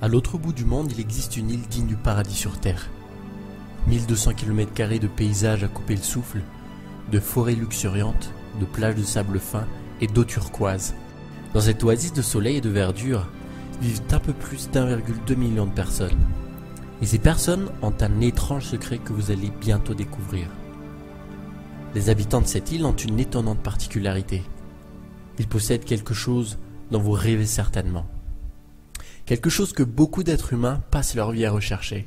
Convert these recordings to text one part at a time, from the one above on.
À l'autre bout du monde, il existe une île digne du paradis sur Terre. 1200 km² de paysages à couper le souffle, de forêts luxuriantes, de plages de sable fin et d'eau turquoise. Dans cette oasis de soleil et de verdure, vivent un peu plus d'1,2 million de personnes. Et ces personnes ont un étrange secret que vous allez bientôt découvrir. Les habitants de cette île ont une étonnante particularité. Ils possèdent quelque chose dont vous rêvez certainement. Quelque chose que beaucoup d'êtres humains passent leur vie à rechercher.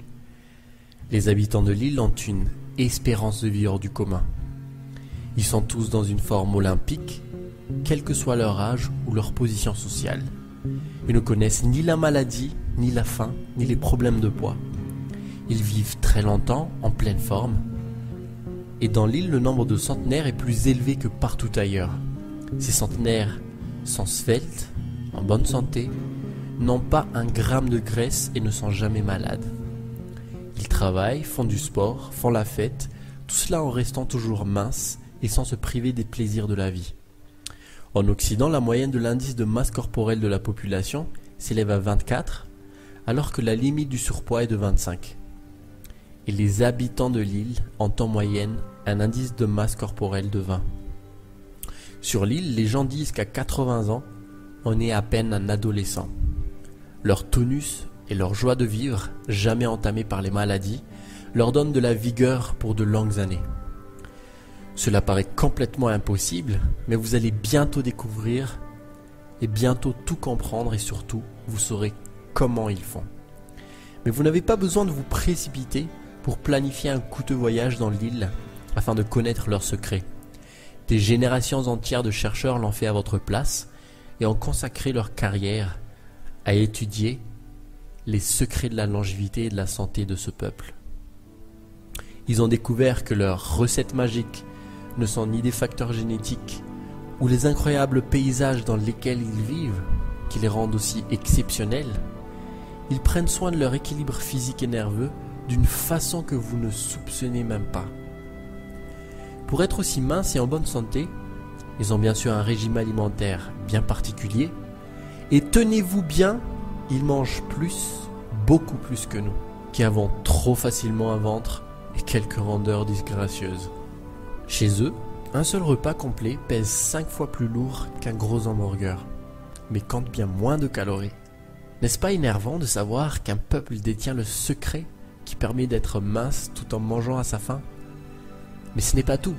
Les habitants de l'île ont une espérance de vie hors du commun. Ils sont tous dans une forme olympique, quel que soit leur âge ou leur position sociale. Ils ne connaissent ni la maladie, ni la faim, ni les problèmes de poids. Ils vivent très longtemps, en pleine forme. Et dans l'île, le nombre de centenaires est plus élevé que partout ailleurs. Ces centenaires sont sveltes, en bonne santé, n'ont pas un gramme de graisse et ne sont jamais malades. Ils travaillent, font du sport, font la fête, tout cela en restant toujours minces et sans se priver des plaisirs de la vie. En Occident, la moyenne de l'indice de masse corporelle de la population s'élève à 24, alors que la limite du surpoids est de 25. Et les habitants de l'île ont en moyenne un indice de masse corporelle de 20. Sur l'île, les gens disent qu'à 80 ans, on est à peine un adolescent. Leur tonus et leur joie de vivre, jamais entamée par les maladies, leur donnent de la vigueur pour de longues années. Cela paraît complètement impossible, mais vous allez bientôt découvrir et bientôt tout comprendre et surtout, vous saurez comment ils font. Mais vous n'avez pas besoin de vous précipiter pour planifier un coûteux voyage dans l'île afin de connaître leurs secrets. Des générations entières de chercheurs l'ont fait à votre place et ont consacré leur carrière à étudier les secrets de la longévité et de la santé de ce peuple. Ils ont découvert que leurs recettes magiques ne sont ni des facteurs génétiques ou les incroyables paysages dans lesquels ils vivent qui les rendent aussi exceptionnels. Ils prennent soin de leur équilibre physique et nerveux d'une façon que vous ne soupçonnez même pas. Pour être aussi minces et en bonne santé, ils ont bien sûr un régime alimentaire bien particulier. Et tenez-vous bien, ils mangent plus, beaucoup plus que nous, qui avons trop facilement un ventre et quelques rondeurs disgracieuses. Chez eux, un seul repas complet pèse 5 fois plus lourd qu'un gros hamburger, mais compte bien moins de calories. N'est-ce pas énervant de savoir qu'un peuple détient le secret qui permet d'être mince tout en mangeant à sa faim? Mais ce n'est pas tout.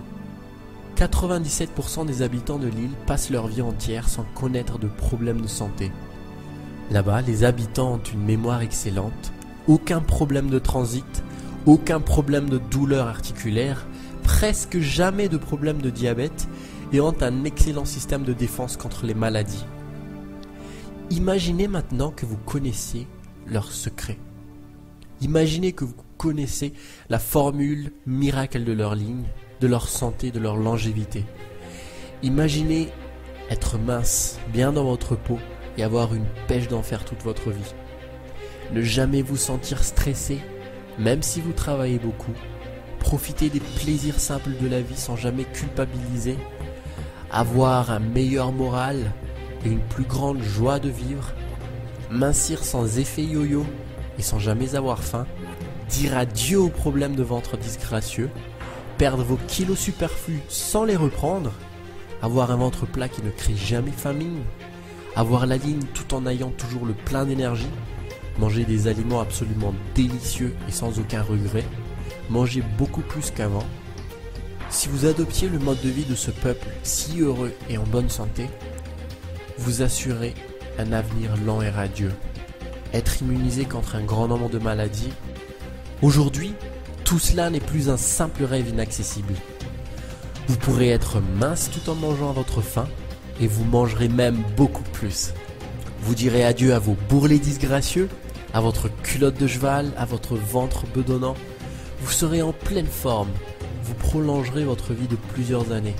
97% des habitants de l'île passent leur vie entière sans connaître de problèmes de santé. Là-bas, les habitants ont une mémoire excellente, aucun problème de transit, aucun problème de douleur articulaire, presque jamais de problème de diabète et ont un excellent système de défense contre les maladies. Imaginez maintenant que vous connaissiez leurs secrets. Imaginez que vous connaissez la formule miracle de leur ligne, de leur santé, de leur longévité. Imaginez être mince, bien dans votre peau et avoir une pêche d'enfer toute votre vie. Ne jamais vous sentir stressé, même si vous travaillez beaucoup. Profiter des plaisirs simples de la vie sans jamais culpabiliser. Avoir un meilleur moral et une plus grande joie de vivre. Mincir sans effet yo-yo et sans jamais avoir faim. Dire adieu aux problèmes de ventre disgracieux. Perdre vos kilos superflus sans les reprendre. Avoir un ventre plat qui ne crie jamais famine. Avoir la ligne tout en ayant toujours le plein d'énergie. Manger des aliments absolument délicieux et sans aucun regret. Manger beaucoup plus qu'avant. Si vous adoptiez le mode de vie de ce peuple si heureux et en bonne santé, vous assurez un avenir lent et radieux. Être immunisé contre un grand nombre de maladies. Aujourd'hui, tout cela n'est plus un simple rêve inaccessible. Vous pourrez être mince tout en mangeant à votre faim et vous mangerez même beaucoup plus. Vous direz adieu à vos bourrelets disgracieux, à votre culotte de cheval, à votre ventre bedonnant. Vous serez en pleine forme. Vous prolongerez votre vie de plusieurs années.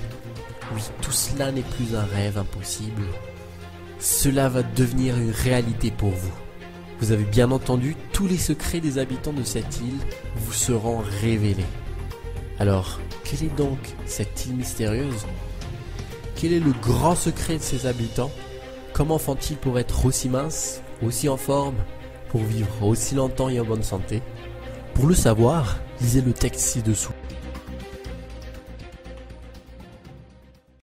Oui, tout cela n'est plus un rêve impossible. Cela va devenir une réalité pour vous. Vous avez bien entendu, tous les secrets des habitants de cette île vous seront révélés. Alors, quelle est donc cette île mystérieuse? Quel est le grand secret de ses habitants? Comment font-ils pour être aussi minces, aussi en forme, pour vivre aussi longtemps et en bonne santé? Pour le savoir, lisez le texte ci-dessous.